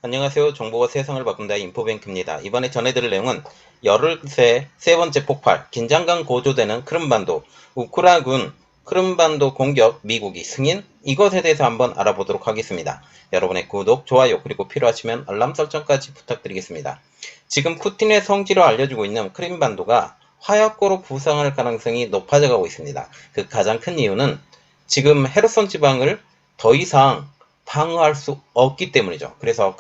안녕하세요. 정보가 세상을 바꾼다 인포뱅크입니다. 이번에 전해드릴 내용은 열흘 새 세 번째 폭발, 긴장감 고조되는 크림반도, 우크라이나군 크림반도 공격 미국이 승인? 이것에 대해서 한번 알아보도록 하겠습니다. 여러분의 구독, 좋아요, 그리고 필요하시면 알람 설정까지 부탁드리겠습니다. 지금 푸틴의 성지로 알려지고 있는 크림반도가 화약고로 부상할 가능성이 높아져 가고 있습니다. 그 가장 큰 이유는 지금 헤르손 지방을 더 이상 방어할 수 없기 때문이죠. 그래서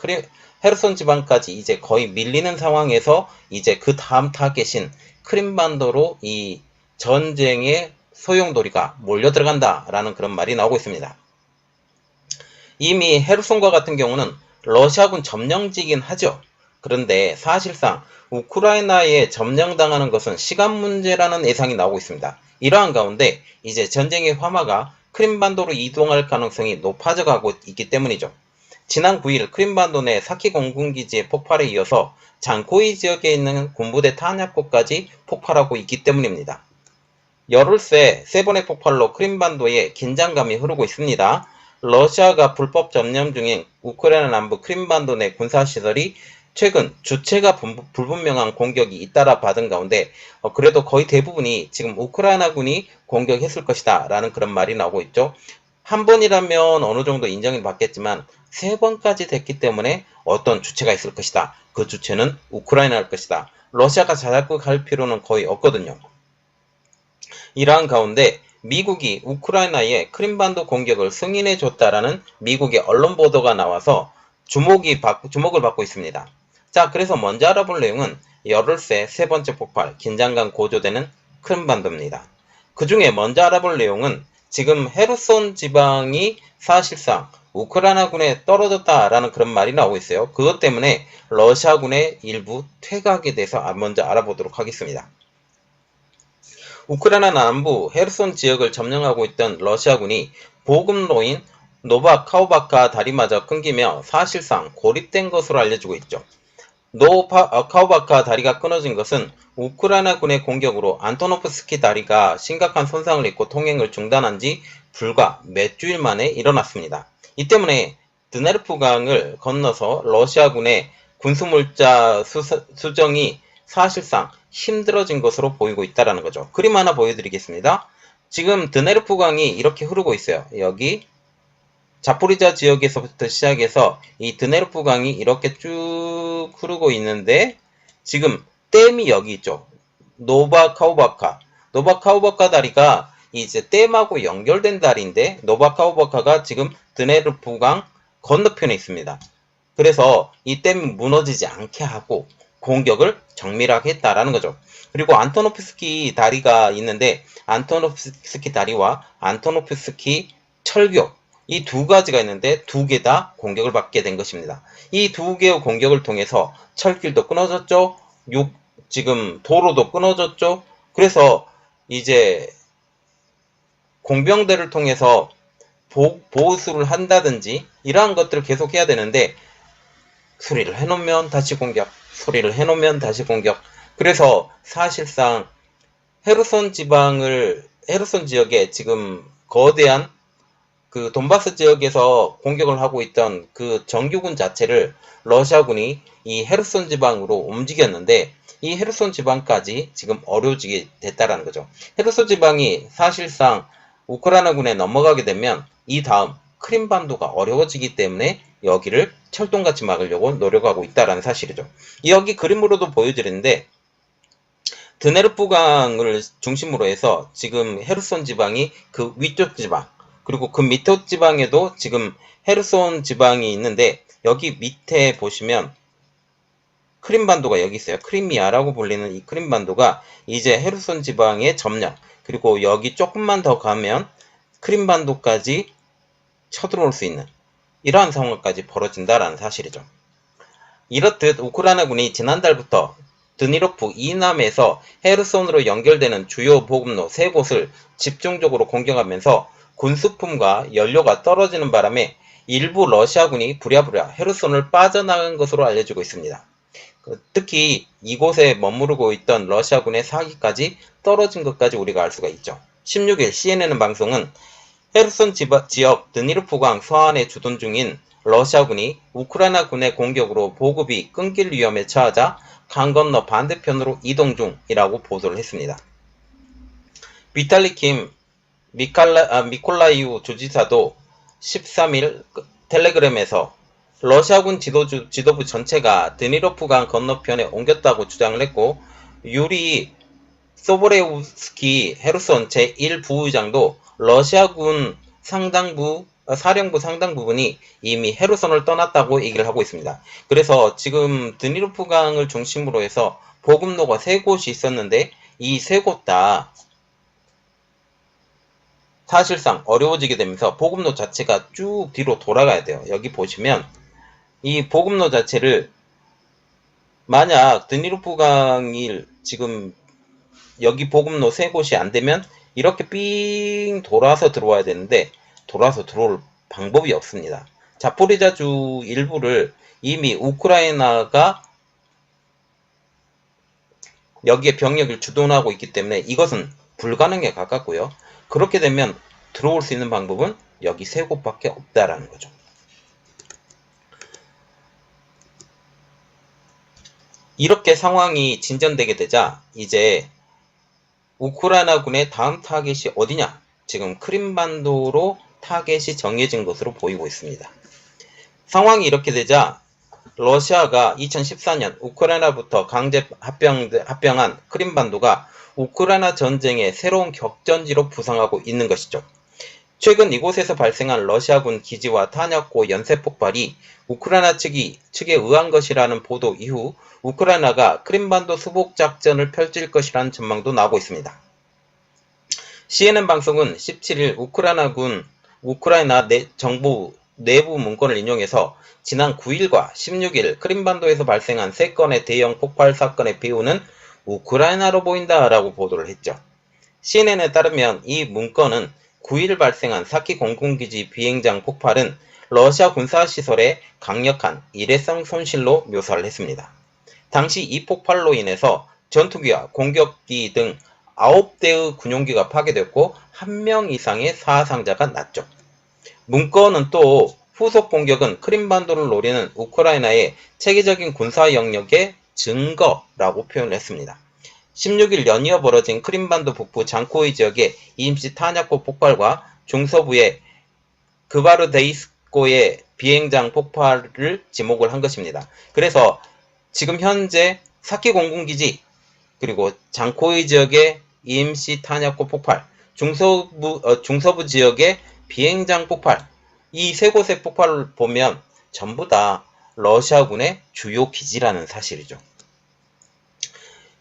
헤르손 지방까지 이제 거의 밀리는 상황에서 이제 그 다음 타겟인 크림반도로 이 전쟁의 소용돌이가 몰려 들어간다라는 그런 말이 나오고 있습니다. 이미 헤르손과 같은 경우는 러시아군 점령지긴 하죠. 그런데 사실상 우크라이나에 점령당하는 것은 시간 문제라는 예상이 나오고 있습니다. 이러한 가운데 이제 전쟁의 화마가 크림반도로 이동할 가능성이 높아져 가고 있기 때문이죠. 지난 9일 크림반도 내 사키 공군기지의 폭발에 이어서 장코이 지역에 있는 군부대 탄약고까지 폭발하고 있기 때문입니다. 열흘 새 세 번의 폭발로 크림반도에 긴장감이 흐르고 있습니다. 러시아가 불법 점령 중인 우크라이나 남부 크림반도 내 군사시설이 최근 주체가 불분명한 공격이 잇따라 받은 가운데 그래도 거의 대부분이 지금 우크라이나군이 공격했을 것이다 라는 그런 말이 나오고 있죠. 한 번이라면 어느 정도 인정이 받겠지만 세 번까지 됐기 때문에 어떤 주체가 있을 것이다. 그 주체는 우크라이나일 것이다. 러시아가 자작극할 필요는 거의 없거든요. 이러한 가운데 미국이 우크라이나에 크림반도 공격을 승인해줬다라는 미국의 언론 보도가 나와서 주목을 받고 있습니다. 자, 그래서 먼저 알아볼 내용은 열흘 새 세 번째 폭발, 긴장감 고조되는 크림반도입니다. 그 중에 먼저 알아볼 내용은 지금 헤르손 지방이 사실상 우크라이나군에 떨어졌다라는 그런 말이 나오고 있어요. 그것 때문에 러시아군의 일부 퇴각에 대해서 먼저 알아보도록 하겠습니다. 우크라이나 남부 헤르손 지역을 점령하고 있던 러시아군이 보급로인 노바카우바카 다리마저 끊기며 사실상 고립된 것으로 알려지고 있죠. 노바카우바카 다리가 끊어진 것은 우크라이나군의 공격으로 안토노프스키 다리가 심각한 손상을 입고 통행을 중단한 지 불과 몇 주일 만에 일어났습니다. 이 때문에 드네르프강을 건너서 러시아군의 군수물자 수정이 사실상 힘들어진 것으로 보이고 있다는 거죠. 그림 하나 보여드리겠습니다. 지금 드네르프강이 이렇게 흐르고 있어요. 여기 자포리자 지역에서부터 시작해서 이 드네르프강이 이렇게 쭉 흐르고 있는데 지금 댐이 여기 있죠. 노바카우바카 다리가 이제 댐하고 연결된 다리인데 노바카우바카가 지금 드네르프강 건너편에 있습니다. 그래서 이 댐이 무너지지 않게 하고 공격을 정밀하게 했다라는 거죠. 그리고 안토노프스키 다리가 있는데 안토노프스키 다리와 안토노프스키 철교 이 두 가지가 있는데 두 개 다 공격을 받게 된 것입니다. 이 두 개의 공격을 통해서 철길도 끊어졌죠. 지금 도로도 끊어졌죠. 그래서 이제 공병대를 통해서 보수를 한다든지 이러한 것들을 계속 해야 되는데 수리를 해놓으면 다시 공격, 수리를 해놓으면 다시 공격. 그래서 사실상 헤르손 지역에 지금 거대한 그 돈바스 지역에서 공격을 하고 있던 그 정규군 자체를 러시아군이 이 헤르손 지방으로 움직였는데 이 헤르손 지방까지 지금 어려워지게 됐다라는 거죠. 헤르손 지방이 사실상 우크라이나군에 넘어가게 되면 이 다음 크림반도가 어려워지기 때문에 여기를 철동같이 막으려고 노력하고 있다는 사실이죠. 여기 그림으로도 보여드리는데 드네르프강을 중심으로 해서 지금 헤르손 지방이 그 위쪽 지방 그리고 그 밑에 지방에도 지금 헤르손 지방이 있는데 여기 밑에 보시면 크림반도가 여기 있어요. 크리미아라고 불리는 이 크림반도가 이제 헤르손 지방의 점령 그리고 여기 조금만 더 가면 크림반도까지 쳐들어올 수 있는 이러한 상황까지 벌어진다라는 사실이죠. 이렇듯 우크라이나군이 지난달부터 드니로프 이남에서 헤르손으로 연결되는 주요 보급로 3곳을 집중적으로 공격하면서 군수품과 연료가 떨어지는 바람에 일부 러시아군이 부랴부랴 헤르손을 빠져나간 것으로 알려지고 있습니다. 특히 이곳에 머무르고 있던 러시아군의 사기까지 떨어진 것까지 우리가 알 수가 있죠. 16일 CNN 방송은 헤르손 지역 드니르프강 서안에 주둔 중인 러시아군이 우크라이나군의 공격으로 보급이 끊길 위험에 처하자 강 건너 반대편으로 이동 중이라고 보도를 했습니다. 비탈리 킴 미콜라이우 주지사도 13일 텔레그램에서 러시아군 지도부 전체가 드니로프강 건너편에 옮겼다고 주장을 했고, 유리 소보레우스키 헤르손 제1부의장도 러시아군 사령부 상당 부분이 이미 헤르손을 떠났다고 얘기를 하고 있습니다. 그래서 지금 드니로프강을 중심으로 해서 보급로가 3곳이 있었는데 이 3곳 다 사실상 어려워지게 되면서 보급로 자체가 쭉 뒤로 돌아가야 돼요. 여기 보시면 이 보급로 자체를 만약 드니로프강이 지금 여기 보급로 3곳이 안 되면 이렇게 삥 돌아서 들어와야 되는데 돌아서 들어올 방법이 없습니다. 자포리자주 일부를 이미 우크라이나가 여기에 병력을 주둔하고 있기 때문에 이것은 불가능에 가깝고요. 그렇게 되면 들어올 수 있는 방법은 여기 3곳밖에 없다라는 거죠. 이렇게 상황이 진전되게 되자 이제 우크라이나군의 다음 타겟이 어디냐? 지금 크림반도로 타겟이 정해진 것으로 보이고 있습니다. 상황이 이렇게 되자 러시아가 2014년 우크라이나부터 강제 합병한 크림반도가 우크라이나 전쟁의 새로운 격전지로 부상하고 있는 것이죠. 최근 이곳에서 발생한 러시아군 기지와 탄약고 연쇄 폭발이 우크라이나 측에 의한 것이라는 보도 이후 우크라이나가 크림반도 수복 작전을 펼칠 것이라는 전망도 나오고 있습니다. CNN 방송은 17일 우크라이나 정부 내부 문건을 인용해서 지난 9일과 16일 크림반도에서 발생한 3건의 대형 폭발 사건의 배후는 우크라이나로 보인다라고 보도를 했죠. CNN에 따르면 이 문건은 9일 발생한 사키 공군기지 비행장 폭발은 러시아 군사시설의 강력한 일회성 손실로 묘사를 했습니다. 당시 이 폭발로 인해서 전투기와 공격기 등 9대의 군용기가 파괴됐고 1명 이상의 사상자가 났죠. 문건은 또 후속 공격은 크림반도를 노리는 우크라이나의 체계적인 군사 영역의 증거라고 표현을 했습니다. 16일 연이어 벌어진 크림반도 북부 장코이 지역의 임시 탄약고 폭발과 중서부의 그바르데이스코의 비행장 폭발을 지목을 한 것입니다. 그래서 지금 현재 사키 공군기지 그리고 장코이 지역의 임시 탄약고 폭발, 중서부 지역의 비행장 폭발, 이 3곳의 폭발을 보면 전부 다 러시아군의 주요 기지라는 사실이죠.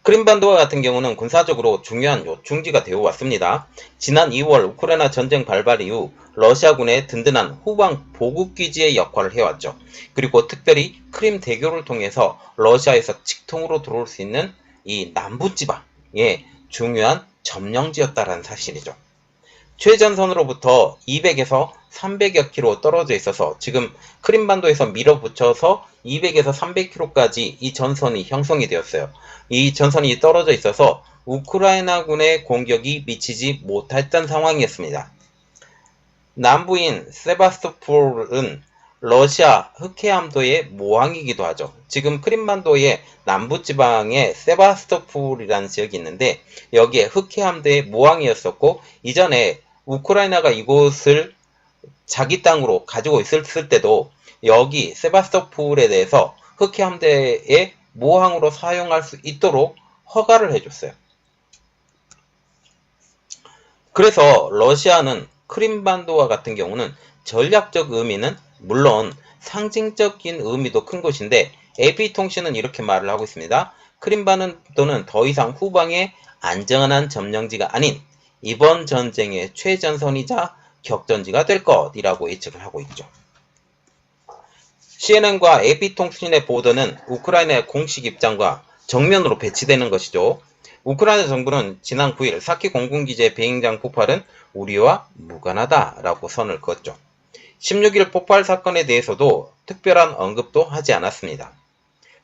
크림반도와 같은 경우는 군사적으로 중요한 요충지가 되어 왔습니다. 지난 2월 우크라이나 전쟁 발발 이후 러시아군의 든든한 후방 보급기지의 역할을 해왔죠. 그리고 특별히 크림 대교를 통해서 러시아에서 직통으로 들어올 수 있는 이 남부지방의 중요한 점령지였다라는 사실이죠. 최전선으로부터 200에서 300여 킬로 떨어져 있어서 지금 크림반도에서 밀어붙여서 200에서 300킬로까지 이 전선이 형성이 되었어요. 이 전선이 떨어져 있어서 우크라이나군의 공격이 미치지 못했던 상황이었습니다. 남부인 세바스토폴은 러시아 흑해함도의 모항이기도 하죠. 지금 크림반도의 남부지방에 세바스토폴이라는 지역이 있는데 여기에 흑해함도의 모항이었었고 이전에 우크라이나가 이곳을 자기 땅으로 가지고 있을 때도 여기 세바스토폴에 대해서 흑해함대의 모항으로 사용할 수 있도록 허가를 해줬어요. 그래서 러시아는 크림반도와 같은 경우는 전략적 의미는 물론 상징적인 의미도 큰 곳인데 AP통신은 이렇게 말을 하고 있습니다. 크림반도는 더 이상 후방의 안전한 점령지가 아닌 이번 전쟁의 최전선이자 격전지가 될 것이라고 예측을 하고 있죠. CNN과 AP통신의 보도는 우크라이나의 공식 입장과 정면으로 배치되는 것이죠. 우크라이나 정부는 지난 9일 사키 공군기지의 비행장 폭발은 우리와 무관하다라고 선을 그었죠. 16일 폭발 사건에 대해서도 특별한 언급도 하지 않았습니다.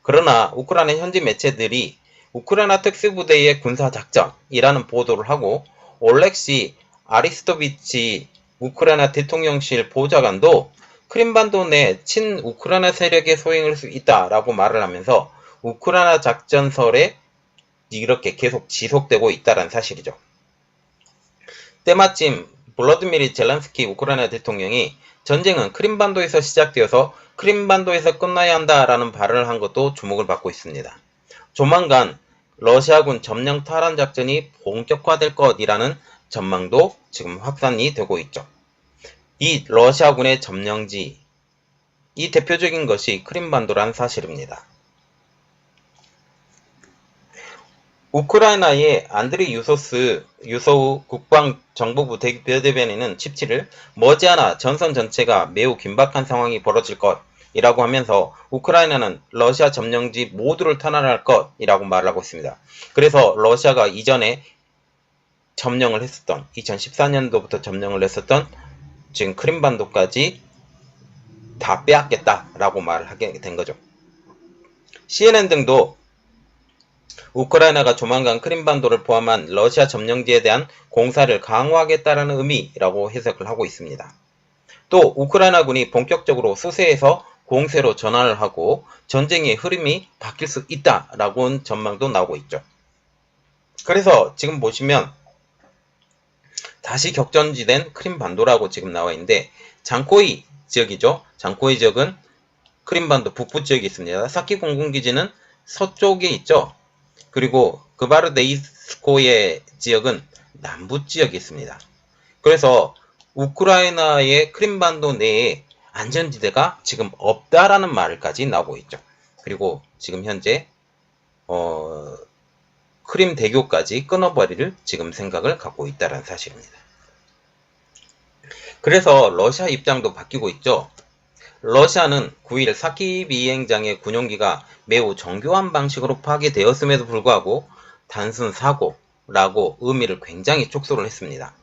그러나 우크라이나 현지 매체들이 우크라이나 특수부대의 군사작전이라는 보도를 하고 올렉시 아리스토비치 우크라이나 대통령실 보좌관도 크림반도 내 친우크라이나 세력의 소행일 수 있다라고 말을 하면서 우크라이나 작전설에 이렇게 계속 지속되고 있다는 사실이죠. 때마침 볼로디미르 젤란스키 우크라이나 대통령이 전쟁은 크림반도에서 시작되어서 크림반도에서 끝나야 한다라는 발언을 한 것도 주목을 받고 있습니다. 조만간 러시아군 점령 탈환 작전이 본격화될 것이라는 전망도 지금 확산이 되고 있죠. 이 러시아군의 점령지, 이 대표적인 것이 크림반도란 사실입니다. 우크라이나의 안드리 유소우 국방정보부 대변인은 17일 머지않아 전선 전체가 매우 긴박한 상황이 벌어질 것이라고 하면서 우크라이나는 러시아 점령지 모두를 탄환할 것이라고 말을 하고 있습니다. 그래서 러시아가 이전에 점령을 했었던 2014년도부터 점령을 했었던 지금 크림반도까지 다 빼앗겠다라고 말을 하게 된 거죠. CNN 등도 우크라이나가 조만간 크림반도를 포함한 러시아 점령지에 대한 공사를 강화하겠다는 의미라고 해석을 하고 있습니다. 또 우크라이나군이 본격적으로 수세에서 공세로 전환을 하고 전쟁의 흐름이 바뀔 수 있다라고 전망도 나오고 있죠. 그래서 지금 보시면 다시 격전지된 크림반도라고 지금 나와 있는데 장코이 지역이죠. 장코이 지역은 크림반도 북부 지역이 있습니다. 사키 공군기지는 서쪽에 있죠. 그리고 그바르데이스코의 지역은 남부 지역에 있습니다. 그래서 우크라이나의 크림반도 내에 안전지대가 지금 없다라는 말까지 나오고 있죠. 그리고 지금 현재 크림 대교까지 끊어버릴 지금 생각을 갖고 있다는 사실입니다. 그래서 러시아 입장도 바뀌고 있죠. 러시아는 9일 사키 비행장의 군용기가 매우 정교한 방식으로 파괴되었음에도 불구하고 단순 사고라고 의미를 굉장히 촉소를 했습니다.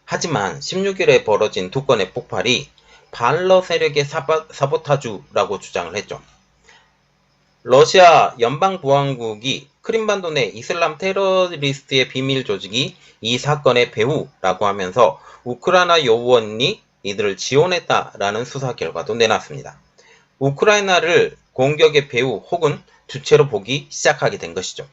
하지만 16일에 벌어진 두 건의 폭발이 반러 세력의 사보타주라고 주장을 했죠. 러시아 연방보안국이 크림반도 내 이슬람 테러리스트의 비밀 조직이 이 사건의 배후라고 하면서 우크라이나 요원이 이들을 지원했다라는 수사 결과도 내놨습니다. 우크라이나를 공격의 배후 혹은 주체로 보기 시작하게 된 것이죠.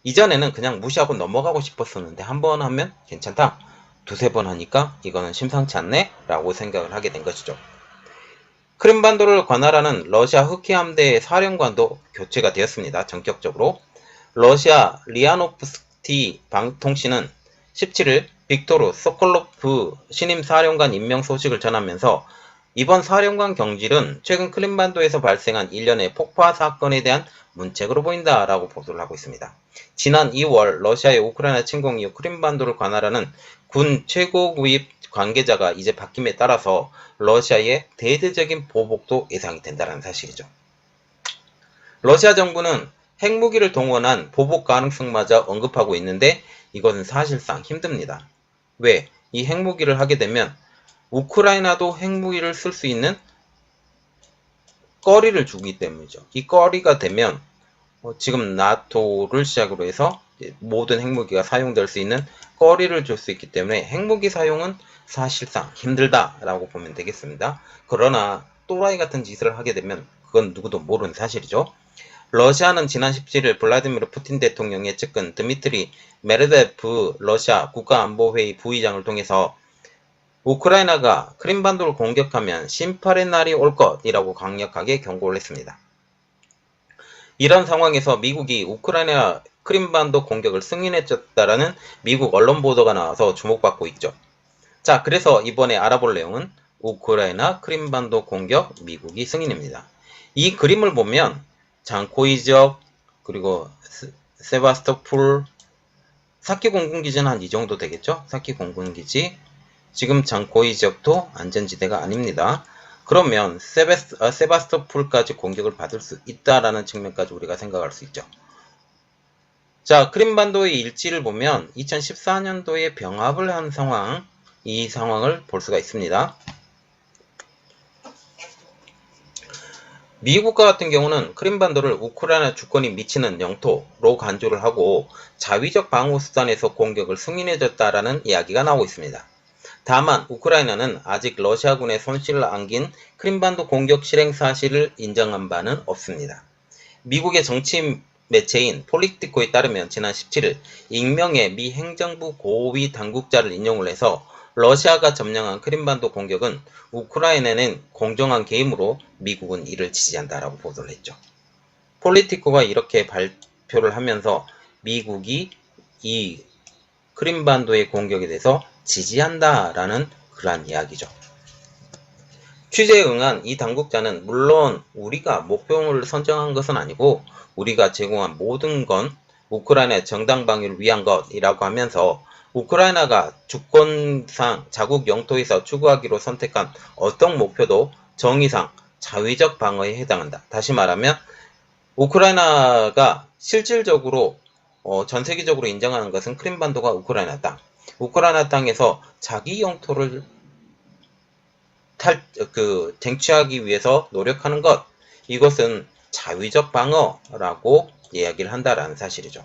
이전에는 그냥 무시하고 넘어가고 싶었었는데 한 번 하면 괜찮다. 두세 번 하니까 이거는 심상치 않네 라고 생각을 하게 된 것이죠. 크림반도를 관할하는 러시아 흑해 함대의 사령관도 교체가 되었습니다. 전격적으로. 러시아 리아노프스티 방통신은 17일 빅토르 소콜로프 신임 사령관 임명 소식을 전하면서 이번 사령관 경질은 최근 크림반도에서 발생한 일련의 폭파 사건에 대한 문책으로 보인다라고 보도를 하고 있습니다. 지난 2월 러시아의 우크라이나 침공 이후 크림반도를 관할하는 군 최고구입 관계자가 이제 바뀜에 따라서 러시아의 대대적인 보복도 예상이 된다는 사실이죠. 러시아 정부는 핵무기를 동원한 보복 가능성마저 언급하고 있는데 이것은 사실상 힘듭니다. 왜? 이 핵무기를 하게 되면 우크라이나도 핵무기를 쓸 수 있는 거리를 주기 때문이죠. 이 거리가 되면 지금 나토를 시작으로 해서 모든 핵무기가 사용될 수 있는 거리를 줄 수 있기 때문에 핵무기 사용은 사실상 힘들다라고 보면 되겠습니다. 그러나 또라이 같은 짓을 하게 되면 그건 누구도 모르는 사실이죠. 러시아는 지난 17일 블라디미르 푸틴 대통령의 측근 드미트리 메르데프 러시아 국가안보회의 부의장을 통해서 우크라이나가 크림반도를 공격하면 심판의 날이 올 것이라고 강력하게 경고를 했습니다. 이런 상황에서 미국이 우크라이나 크림반도 공격을 승인해줬다라는 미국 언론 보도가 나와서 주목받고 있죠. 자, 그래서 이번에 알아볼 내용은 우크라이나 크림반도 공격 미국이 승인입니다. 이 그림을 보면 장코이 지역 그리고 세바스토폴 사키 공군기지는 한 이 정도 되겠죠? 사키 공군기지 지금 장코이 지역도 안전지대가 아닙니다. 그러면 세바스토폴까지 공격을 받을 수 있다라는 측면까지 우리가 생각할 수 있죠. 자, 크림반도의 일지를 보면 2014년도에 병합을 한 상황, 이 상황을 볼 수가 있습니다. 미국과 같은 경우는 크림반도를 우크라이나 주권이 미치는 영토로 간주를 하고 자위적 방어수단에서 공격을 승인해줬다라는 이야기가 나오고 있습니다. 다만 우크라이나는 아직 러시아군의 손실을 안긴 크림반도 공격 실행 사실을 인정한 바는 없습니다. 미국의 정치 매체인 폴리티코에 따르면 지난 17일 익명의 미 행정부 고위 당국자를 인용을 해서 러시아가 점령한 크림반도 공격은 우크라이나는 공정한 게임으로 미국은 이를 지지한다라고 보도를 했죠. 폴리티코가 이렇게 발표를 하면서 미국이 이 크림반도의 공격에 대해서 지지한다라는 그러한 이야기죠. 취재에 응한 이 당국자는 물론 우리가 목표를 선정한 것은 아니고 우리가 제공한 모든 건 우크라이나의 정당 방위를 위한 것이라고 하면서 우크라이나가 주권상 자국 영토에서 추구하기로 선택한 어떤 목표도 정의상 자위적 방어에 해당한다. 다시 말하면 우크라이나가 실질적으로 전 세계적으로 인정하는 것은 크림반도가 우크라이나 땅. 우크라이나 땅에서 자기 영토를 쟁취하기 위해서 노력하는 것. 이것은 자위적 방어라고 이야기를 한다라는 사실이죠.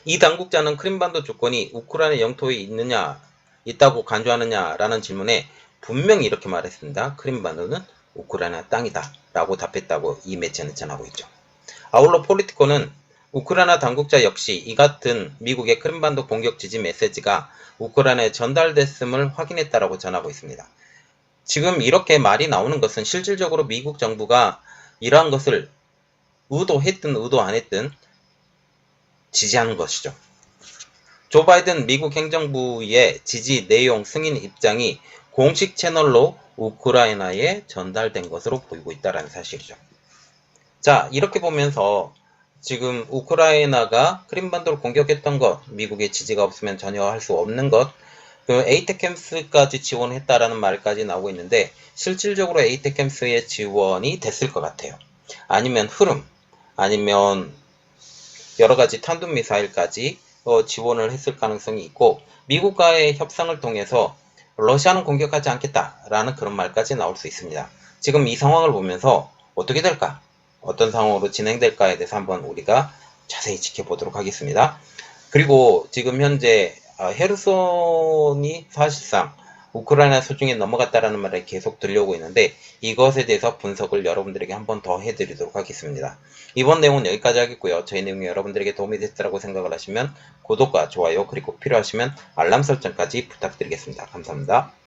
이 당국자는 크림반도 주권이 우크라이나 영토에 있다고 간주하느냐라는 질문에 분명히 이렇게 말했습니다. 크림반도는 우크라이나 땅이다 라고 답했다고 이 매체는 전하고 있죠. 아울러 폴리티코는 우크라이나 당국자 역시 이 같은 미국의 크림반도 공격 지지 메시지가 우크라이나에 전달됐음을 확인했다라고 전하고 있습니다. 지금 이렇게 말이 나오는 것은 실질적으로 미국 정부가 이러한 것을 의도했든 의도 안 했든 지지하는 것이죠. 조 바이든 미국 행정부의 지지 내용 승인 입장이 공식 채널로 우크라이나에 전달된 것으로 보이고 있다는 사실이죠. 자, 이렇게 보면서 지금 우크라이나가 크림반도를 공격했던 것, 미국의 지지가 없으면 전혀 할 수 없는 것, 에이테캠스까지 지원했다라는 말까지 나오고 있는데 실질적으로 에이테캠스의 지원이 됐을 것 같아요. 아니면 흐름, 아니면 여러가지 탄도미사일까지 지원을 했을 가능성이 있고 미국과의 협상을 통해서 러시아는 공격하지 않겠다라는 그런 말까지 나올 수 있습니다. 지금 이 상황을 보면서 어떻게 될까? 어떤 상황으로 진행될까에 대해서 한번 우리가 자세히 지켜보도록 하겠습니다. 그리고 지금 현재 헤르손이 사실상 우크라이나 소중에 넘어갔다라는 말이 계속 들려오고 있는데 이것에 대해서 분석을 여러분들에게 한 번 더 해드리도록 하겠습니다. 이번 내용은 여기까지 하겠고요. 저희 내용이 여러분들에게 도움이 됐다고 생각을 하시면 구독과 좋아요 그리고 필요하시면 알람 설정까지 부탁드리겠습니다. 감사합니다.